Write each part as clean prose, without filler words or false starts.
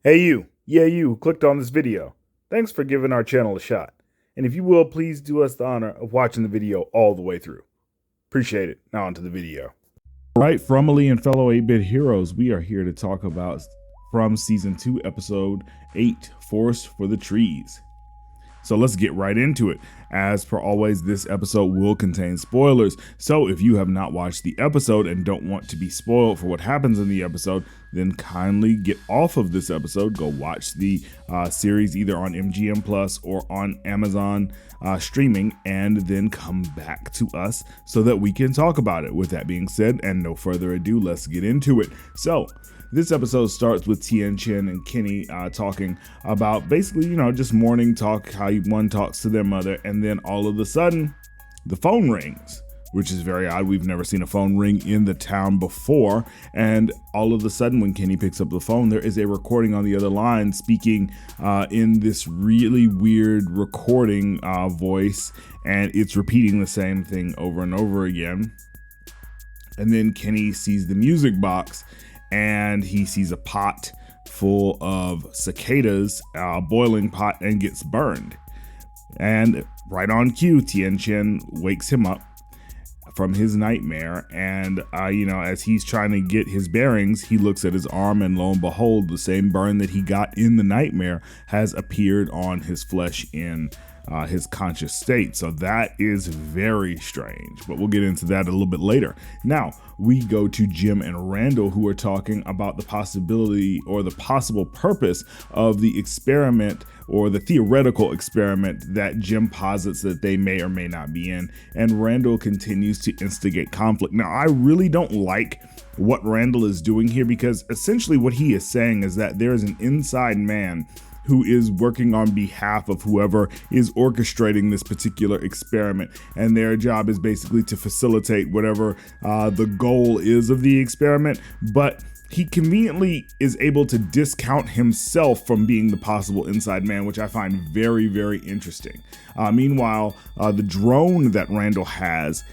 Hey you, yeah you who clicked on this video. Thanks for giving our channel a shot. And if you will, please do us the honor of watching the video all the way through. Appreciate it. Now onto the video. All right, Frumily and fellow 8-bit heroes, we are here to talk about from season 2, episode 8, Forest for the Trees. So let's get right into it. As per always, this episode will contain spoilers. So if you have not watched the episode and don't want to be spoiled for what happens in the episode, then kindly get off of this episode. Go watch the series either on MGM Plus or on Amazon streaming, and then come back to us so that we can talk about it. With that being said, and no further ado, let's get into it. So this episode starts with Tien Chen and Kenny talking about basically, just morning talk, how one talks to their mother, and then all of a sudden, the phone rings, which is very odd. We've never seen a phone ring in the town before, and all of a sudden, when Kenny picks up the phone, there is a recording on the other line speaking in this really weird recording voice, and it's repeating the same thing over and over again. And then Kenny sees the music box, and he sees a pot full of cicadas, a boiling pot, and gets burned. And right on cue, Tien Chen wakes him up from his nightmare, and as he's trying to get his bearings, he looks at his arm, and lo and behold, the same burn that he got in the nightmare has appeared on his flesh in his conscious state. So that is very strange, but we'll get into that a little bit later. Now we go to Jim and Randall, who are talking about the possibility or the possible purpose of the experiment, or the theoretical experiment that Jim posits that they may or may not be in, and Randall continues to instigate conflict. Now, I really don't like what Randall is doing here, because essentially what he is saying is that there is an inside man who is working on behalf of whoever is orchestrating this particular experiment, and their job is basically to facilitate whatever the goal is of the experiment, but he conveniently is able to discount himself from being the possible inside man, which I find very, very interesting. Meanwhile, the drone that Randall has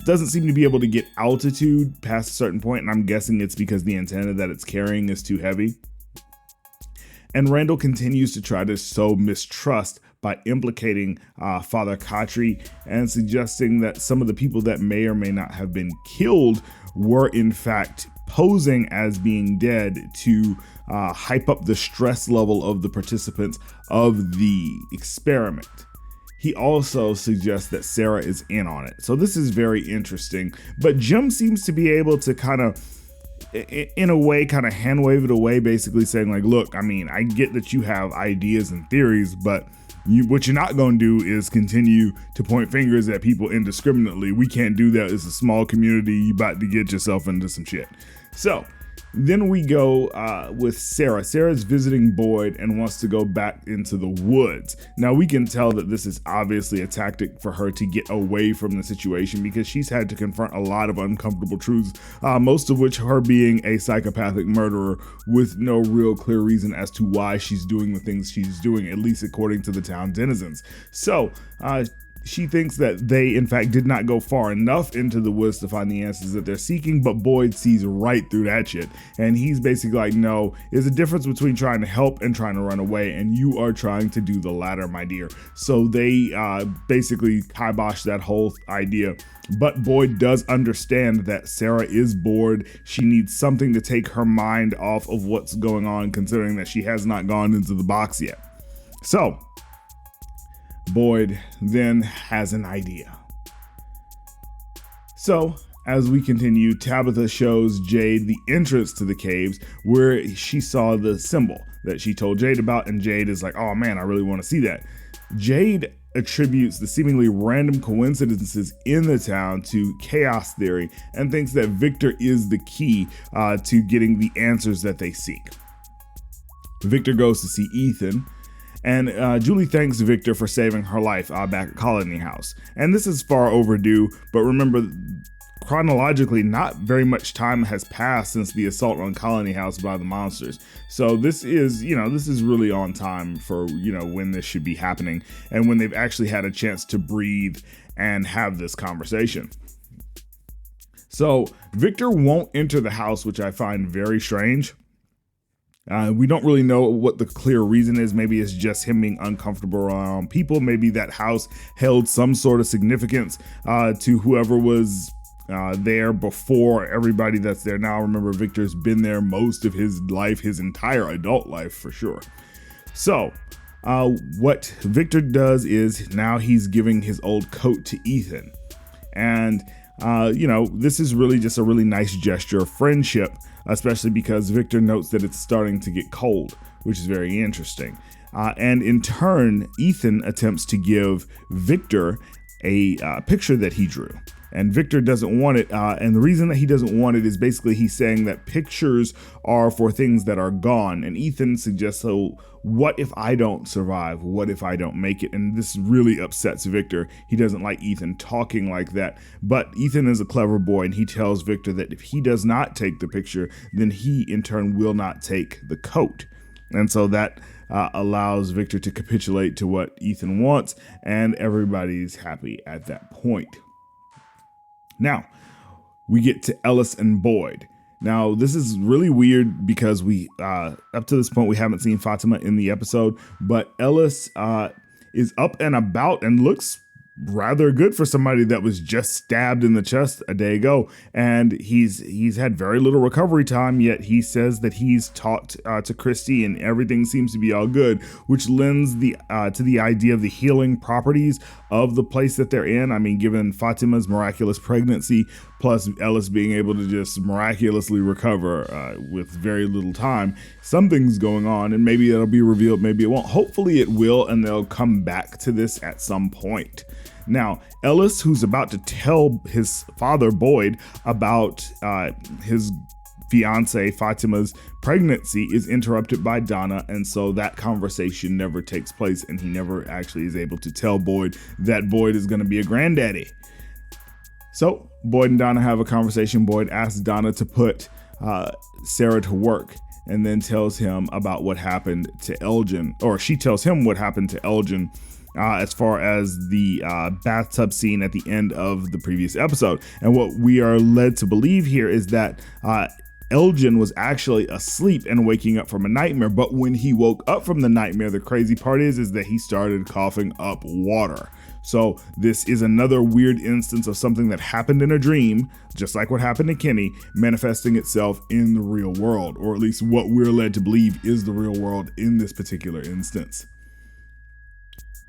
doesn't seem to be able to get altitude past a certain point, and I'm guessing it's because the antenna that it's carrying is too heavy. And Randall continues to try to sow mistrust by implicating Father Khatri and suggesting that some of the people that may or may not have been killed were in fact posing as being dead to hype up the stress level of the participants of the experiment. He also suggests that Sarah is in on it. So this is very interesting, but Jim seems to be able to kind of, in a way, kind of hand wave it away, basically saying like, look, I mean, I get that you have ideas and theories, but what you're not going to do is continue to point fingers at people indiscriminately. We can't do that. It's a small community. You about to get yourself into some shit. So then we go with Sarah. Sarah's visiting Boyd and wants to go back into the woods. Now we can tell that this is obviously a tactic for her to get away from the situation, because she's had to confront a lot of uncomfortable truths, most of which her being a psychopathic murderer with no real clear reason as to why she's doing the things she's doing, at least according to the town denizens. So she thinks that they, in fact, did not go far enough into the woods to find the answers that they're seeking, but Boyd sees right through that shit. And he's basically like, no, there's a difference between trying to help and trying to run away, and you are trying to do the latter, my dear. So they basically kibosh that whole idea. But Boyd does understand that Sarah is bored. She needs something to take her mind off of what's going on, considering that she has not gone into the box yet. So Boyd then has an idea. So as we continue, Tabitha shows Jade the entrance to the caves, where she saw the symbol that she told Jade about, and Jade is like, oh man, I really want to see that. Jade attributes the seemingly random coincidences in the town to chaos theory and thinks that Victor is the key to getting the answers that they seek. Victor goes to see Ethan, and Julie thanks Victor for saving her life back at Colony House. And this is far overdue, but remember, chronologically, not very much time has passed since the assault on Colony House by the monsters. So this is really on time for, when this should be happening, and when they've actually had a chance to breathe and have this conversation. So Victor won't enter the house, which I find very strange. We don't really know what the clear reason is. Maybe it's just him being uncomfortable around people. Maybe that house held some sort of significance to whoever was there before everybody that's there now. Remember, Victor's been there most of his life, his entire adult life for sure. So what Victor does is now he's giving his old coat to Ethan. And, this is really just a really nice gesture of friendship, especially because Victor notes that it's starting to get cold, which is very interesting. And in turn, Ethan attempts to give Victor a picture that he drew. And Victor doesn't want it. And the reason that he doesn't want it is basically he's saying that pictures are for things that are gone. And Ethan suggests, so what if I don't survive? What if I don't make it? And this really upsets Victor. He doesn't like Ethan talking like that. But Ethan is a clever boy, and he tells Victor that if he does not take the picture, then he in turn will not take the coat. And so that allows Victor to capitulate to what Ethan wants, and everybody's happy at that point. Now, we get to Ellis and Boyd. Now, this is really weird because we, up to this point, we haven't seen Fatima in the episode, but Ellis is up and about and looks rather good for somebody that was just stabbed in the chest a day ago. And he's had very little recovery time, yet he says that he's talked to Christy and everything seems to be all good, which lends to the idea of the healing properties of the place that they're in. I mean, given Fatima's miraculous pregnancy, plus Ellis being able to just miraculously recover with very little time, something's going on, and maybe it'll be revealed, maybe it won't. Hopefully it will, and they'll come back to this at some point. Now, Ellis, who's about to tell his father, Boyd, about his fiance Fatima's pregnancy, is interrupted by Donna, and so that conversation never takes place, and he never actually is able to tell Boyd that Boyd is going to be a granddaddy. So Boyd and Donna have a conversation. Boyd asks Donna to put Sarah to work, and then tells him about what happened to Elgin, or she tells him what happened to Elgin as far as the bathtub scene at the end of the previous episode. And what we are led to believe here is that Elgin was actually asleep and waking up from a nightmare. But when he woke up from the nightmare, the crazy part is that he started coughing up water. So this is another weird instance of something that happened in a dream, just like what happened to Kenny, manifesting itself in the real world, or at least what we're led to believe is the real world in this particular instance.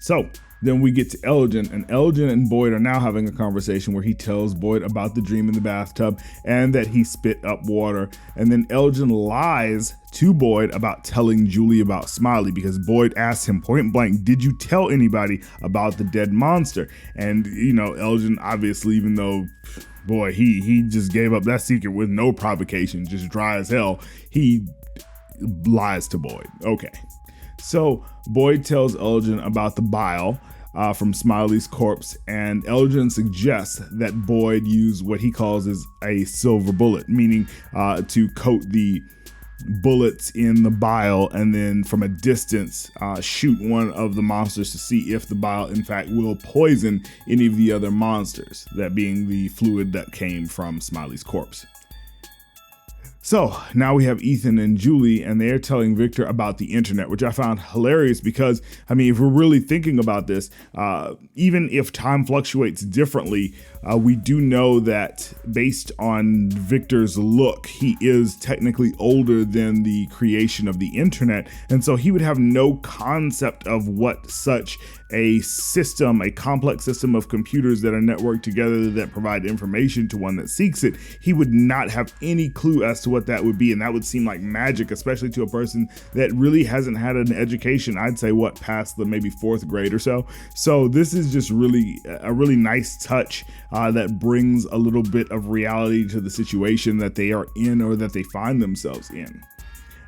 So then we get to Elgin, and Elgin and Boyd are now having a conversation where he tells Boyd about the dream in the bathtub and that he spit up water. And then Elgin lies to Boyd about telling Julie about Smiley, because Boyd asks him point blank, did you tell anybody about the dead monster? And, Elgin obviously, even though, boy, he just gave up that secret with no provocation, just dry as hell, he lies to Boyd. Okay. So Boyd tells Elgin about the bile from Smiley's corpse, and Elgin suggests that Boyd use what he calls as a silver bullet, meaning to coat the bullets in the bile and then from a distance shoot one of the monsters to see if the bile in fact will poison any of the other monsters, that being the fluid that came from Smiley's corpse. So now we have Ethan and Julie, and they're telling Victor about the internet, which I found hilarious because, if we're really thinking about this, even if time fluctuates differently, we do know that based on Victor's look, he is technically older than the creation of the internet. And so he would have no concept of what such a system, a complex system of computers that are networked together that provide information to one that seeks it. He would not have any clue as to what that would be. And that would seem like magic, especially to a person that really hasn't had an education, I'd say past the maybe fourth grade or so. So this is just really a really nice touch that brings a little bit of reality to the situation that they are in or that they find themselves in.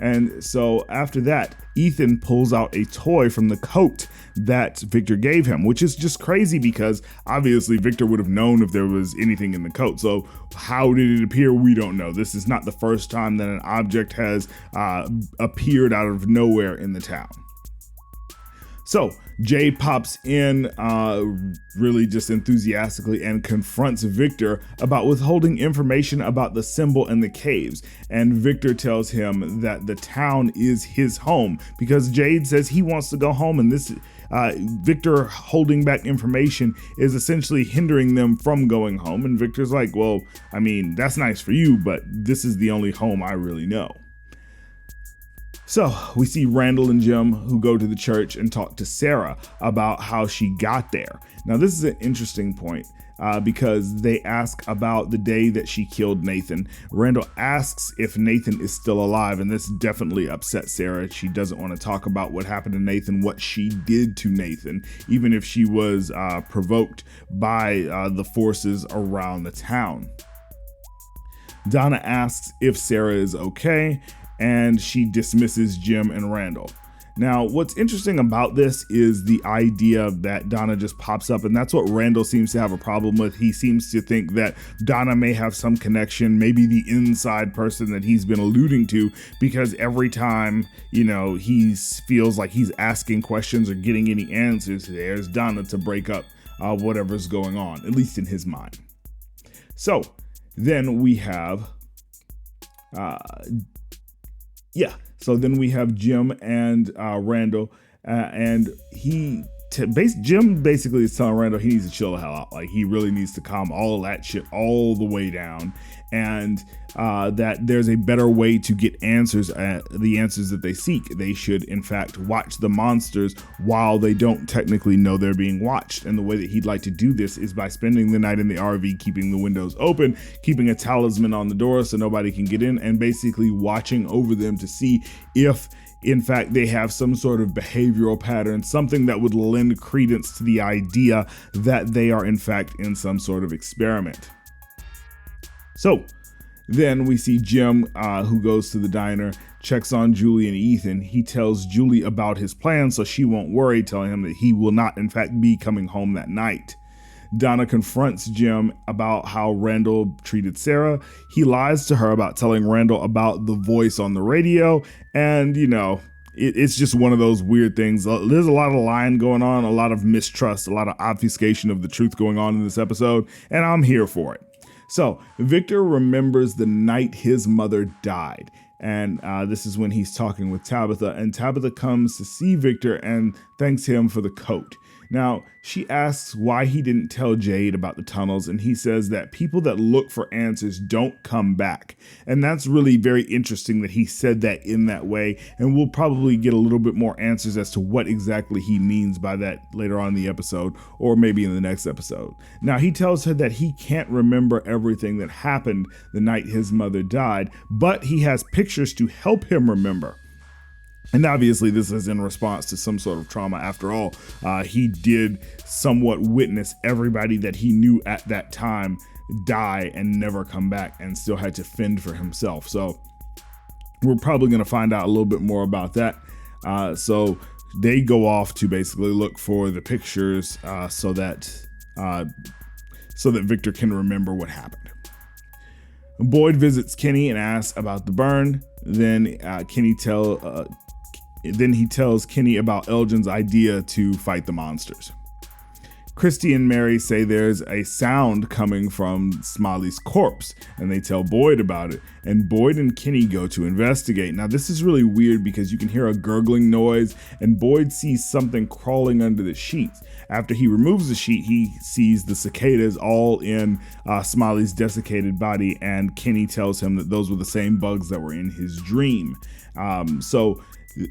And so after that, Ethan pulls out a toy from the coat that Victor gave him, which is just crazy because obviously Victor would have known if there was anything in the coat. So how did it appear? We don't know. This is not the first time that an object has appeared out of nowhere in the town. So Jade pops in really just enthusiastically and confronts Victor about withholding information about the symbol and the caves. And Victor tells him that the town is his home because Jade says he wants to go home, and this Victor holding back information is essentially hindering them from going home. And Victor's like, well, I mean, that's nice for you, but this is the only home I really know. So we see Randall and Jim, who go to the church and talk to Sarah about how she got there. Now, this is an interesting point because they ask about the day that she killed Nathan. Randall asks if Nathan is still alive, and this definitely upsets Sarah. She doesn't want to talk about what happened to Nathan, what she did to Nathan, even if she was provoked by the forces around the town. Donna asks if Sarah is okay, and she dismisses Jim and Randall. Now, what's interesting about this is the idea that Donna just pops up, and that's what Randall seems to have a problem with. He seems to think that Donna may have some connection, maybe the inside person that he's been alluding to, because every time, he feels like he's asking questions or getting any answers, there's Donna to break up whatever's going on, at least in his mind. So then we have Jim and Randall, and Jim basically is telling Randall he needs to chill the hell out. Like, he really needs to calm all of that shit all the way down, and that there's a better way to get answers, the answers that they seek. They should, in fact, watch the monsters while they don't technically know they're being watched. And the way that he'd like to do this is by spending the night in the RV, keeping the windows open, keeping a talisman on the door so nobody can get in, and basically watching over them to see if, in fact, they have some sort of behavioral pattern, something that would lend credence to the idea that they are, in fact, in some sort of experiment. So then we see Jim, who goes to the diner, checks on Julie and Ethan. He tells Julie about his plan so she won't worry, telling him that he will not, in fact, be coming home that night. Donna confronts Jim about how Randall treated Sarah. He lies to her about telling Randall about the voice on the radio, and it's just one of those weird things. There's a lot of lying going on, a lot of mistrust, a lot of obfuscation of the truth going on in this episode, and I'm here for it. So Victor remembers the night his mother died, and this is when he's talking with Tabitha, and Tabitha comes to see Victor and thanks him for the coat. Now, she asks why he didn't tell Jade about the tunnels, and he says that people that look for answers don't come back. And that's really very interesting that he said that in that way, and we'll probably get a little bit more answers as to what exactly he means by that later on in the episode, or maybe in the next episode. Now, he tells her that he can't remember everything that happened the night his mother died, but he has pictures to help him remember. And obviously this is in response to some sort of trauma. After all, he did somewhat witness everybody that he knew at that time die and never come back, and still had to fend for himself. So we're probably going to find out a little bit more about that. So they go off to basically look for the pictures so that Victor can remember what happened. Boyd visits Kenny and asks about the burn. Then he tells Kenny about Elgin's idea to fight the monsters. Christy and Mary say there's a sound coming from Smiley's corpse, and they tell Boyd about it, and Boyd and Kenny go to investigate. Now, this is really weird because you can hear a gurgling noise, and Boyd sees something crawling under the sheets. After he removes the sheet, he sees the cicadas all in Smiley's desiccated body, and Kenny tells him that those were the same bugs that were in his dream. So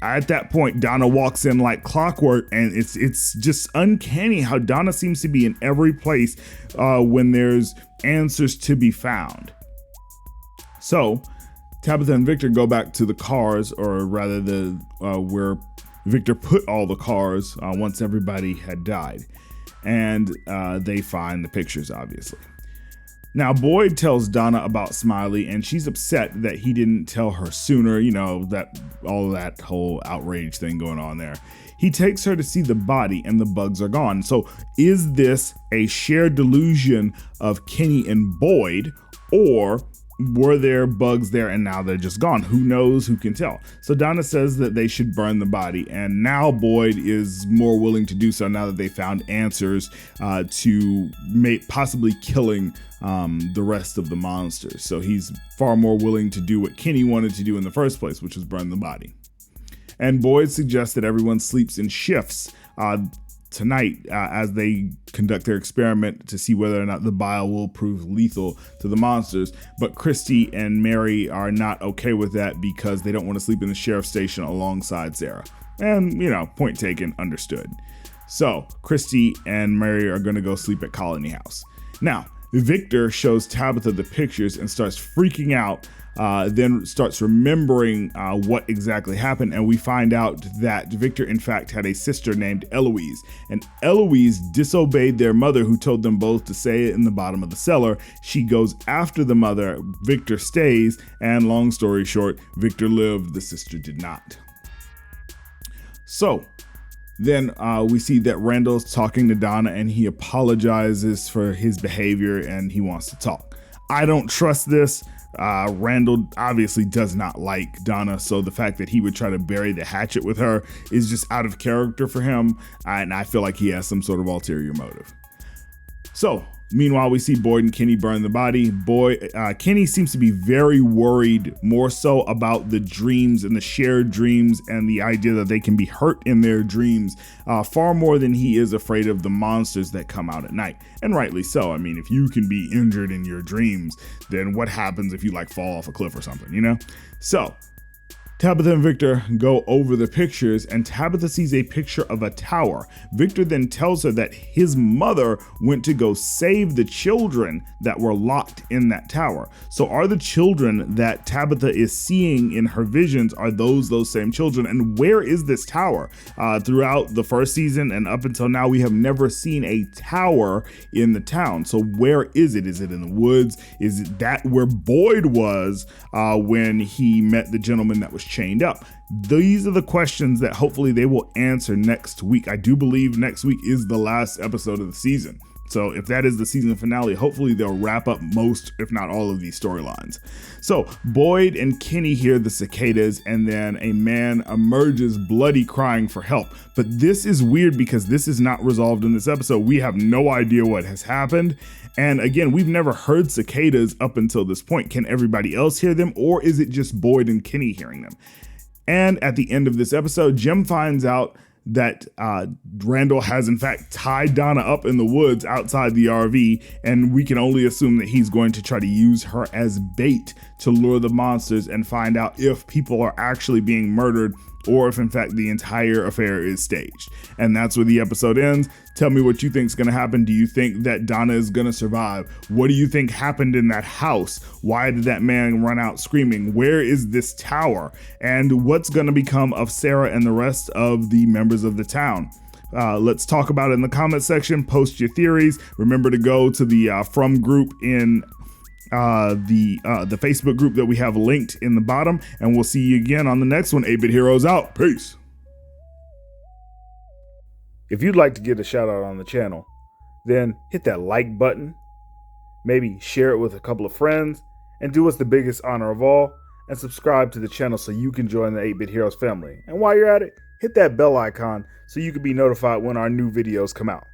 at that point, Donna walks in like clockwork, and it's just uncanny how Donna seems to be in every place when there's answers to be found. So Tabitha and Victor go back to the cars, or rather where Victor put all the cars once everybody had died, and they find the pictures, obviously. Now, Boyd tells Donna about Smiley, and she's upset that he didn't tell her sooner, that all of that whole outrage thing going on there. He takes her to see the body, and the bugs are gone. So is this a shared delusion of Kenny and Boyd, or were there bugs there and now they're just gone? Who knows? Who can tell? So Donna says that they should burn the body, and now Boyd is more willing to do so now that they found answers to possibly killing the rest of the monsters. So he's far more willing to do what Kenny wanted to do in the first place, which was burn the body. And Boyd suggests that everyone sleeps in shifts tonight as they conduct their experiment to see whether or not the bile will prove lethal to the monsters. But Christy and Mary are not okay with that because they don't want to sleep in the sheriff's station alongside Sarah. And, point taken, understood. So Christy and Mary are going to go sleep at Colony House. Now, Victor shows Tabitha the pictures and starts freaking out, then starts remembering what exactly happened, and we find out that Victor in fact had a sister named Eloise, and Eloise disobeyed their mother, who told them both to stay in the bottom of the cellar. She goes after the mother, Victor stays, and long story short, Victor lived, the sister did not. So then we see that Randall's talking to Donna, and he apologizes for his behavior and he wants to talk. I don't trust this. Randall obviously does not like Donna, so the fact that he would try to bury the hatchet with her is just out of character for him, and I feel like he has some sort of ulterior motive. So meanwhile, we see Boyd and Kenny burn the body. Kenny seems to be very worried, more so about the dreams and the shared dreams and the idea that they can be hurt in their dreams, far more than he is afraid of the monsters that come out at night. And rightly so. I mean, if you can be injured in your dreams, then what happens if you fall off a cliff or something, So Tabitha and Victor go over the pictures, and Tabitha sees a picture of a tower. Victor then tells her that his mother went to go save the children that were locked in that tower. So are the children that Tabitha is seeing in her visions, are those same children? And where is this tower? Throughout the first season and up until now, we have never seen a tower in the town. So where is it? Is it in the woods? Is it that where Boyd was when he met the gentleman that was chained up? These are the questions that hopefully they will answer next week. I do believe next week is the last episode of the season. So if that is the season finale, hopefully they'll wrap up most, if not all, of these storylines. So Boyd and Kenny hear the cicadas, and then a man emerges bloody, crying for help. But this is weird because this is not resolved in this episode. We have no idea what has happened. And again, we've never heard cicadas up until this point. Can everybody else hear them, or is it just Boyd and Kenny hearing them? And at the end of this episode, Jim finds out that Randall has in fact tied Donna up in the woods outside the RV, and we can only assume that he's going to try to use her as bait to lure the monsters and find out if people are actually being murdered or if in fact the entire affair is staged. And that's where the episode ends. Tell me what you think is going to happen. Do you think that Donna is going to survive? What do you think happened in that house? Why did that man run out screaming? Where is this tower? And what's going to become of Sarah and the rest of the members of the town? Let's talk about it in the comment section. Post your theories. Remember to go to the From group in the Facebook group that we have linked in the bottom, and we'll see you again on the next one. 8-Bit Heroes out. Peace. If you'd like to get a shout out on the channel, then hit that like button, maybe share it with a couple of friends, and do us the biggest honor of all, and subscribe to the channel so you can join the 8-Bit Heroes family. And while you're at it, hit that bell icon so you can be notified when our new videos come out.